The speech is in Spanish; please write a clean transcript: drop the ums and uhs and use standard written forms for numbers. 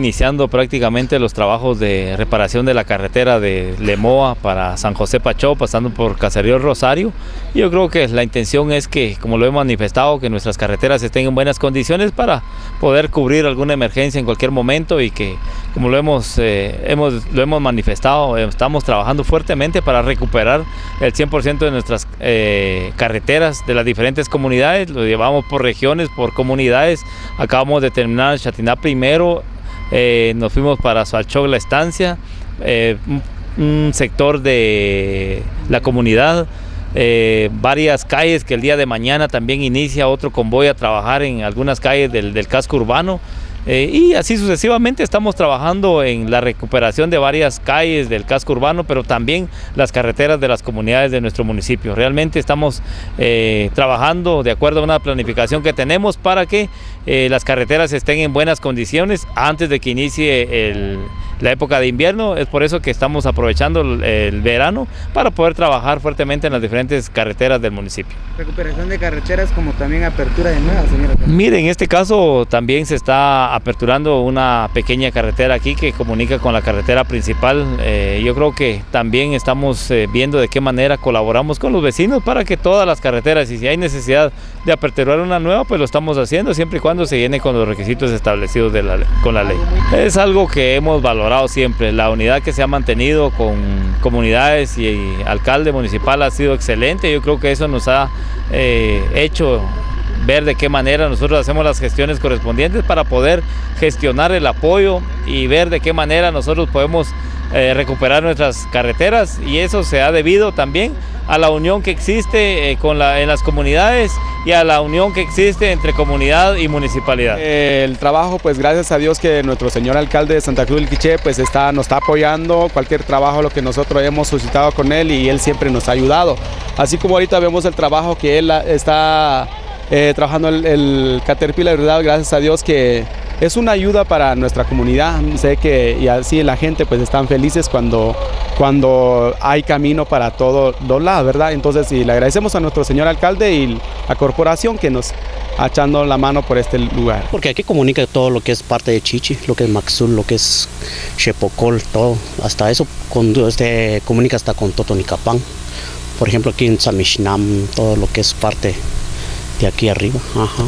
iniciando prácticamente los trabajos de reparación de la carretera de Lemoa para San José Pachó, pasando por Caserío Rosario. Y yo creo que la intención es que, como lo hemos manifestado, que nuestras carreteras estén en buenas condiciones para poder cubrir alguna emergencia en cualquier momento, y que, como lo hemos manifestado, estamos trabajando fuertemente para recuperar el 100% de nuestras carreteras de las diferentes comunidades. Lo llevamos por regiones, por comunidades. Acabamos de terminar Chatiná primero, nos fuimos para Soalchog, La Estancia, un sector de la comunidad, varias calles que el día de mañana también inicia otro convoy a trabajar en algunas calles del casco urbano. Y así sucesivamente estamos trabajando en la recuperación de varias calles del casco urbano, pero también las carreteras de las comunidades de nuestro municipio. Realmente estamos trabajando de acuerdo a una planificación que tenemos para que las carreteras estén en buenas condiciones antes de que inicie la época de invierno. Es por eso que estamos aprovechando el verano para poder trabajar fuertemente en las diferentes carreteras del municipio. Recuperación de carreteras como también apertura de nuevas, señora. Mire, en este caso también se está aperturando una pequeña carretera aquí que comunica con la carretera principal. Yo creo que también estamos viendo de qué manera colaboramos con los vecinos para que todas las carreteras, y si hay necesidad de aperturar una nueva, pues lo estamos haciendo, siempre y cuando se llene con los requisitos establecidos con la ley. Es algo que hemos valorado siempre. La unidad que se ha mantenido con comunidades y alcalde municipal ha sido excelente. Yo creo que eso nos ha hecho ver de qué manera nosotros hacemos las gestiones correspondientes para poder gestionar el apoyo y ver de qué manera nosotros podemos recuperar nuestras carreteras, y eso se ha debido también a la unión que existe en las comunidades y a la unión que existe entre comunidad y municipalidad. El trabajo, pues gracias a Dios que nuestro señor alcalde de Santa Cruz del Quiché pues nos está apoyando cualquier trabajo, lo que nosotros hemos suscitado con él, y él siempre nos ha ayudado. Así como ahorita vemos el trabajo que él está trabajando el Caterpillar, ¿verdad? Gracias a Dios que es una ayuda para nuestra comunidad. Sé que y así la gente pues están felices cuando hay camino para todos los lados, ¿verdad? Entonces, y le agradecemos a nuestro señor alcalde y la corporación que nos ha echado la mano por este lugar. Porque aquí comunica todo lo que es parte de Chichi, lo que es Maxul, lo que es Chepocol, todo. Hasta eso comunica hasta con Totonicapán. Por ejemplo, aquí en Samishnam, todo lo que es parte de aquí arriba. Ajá.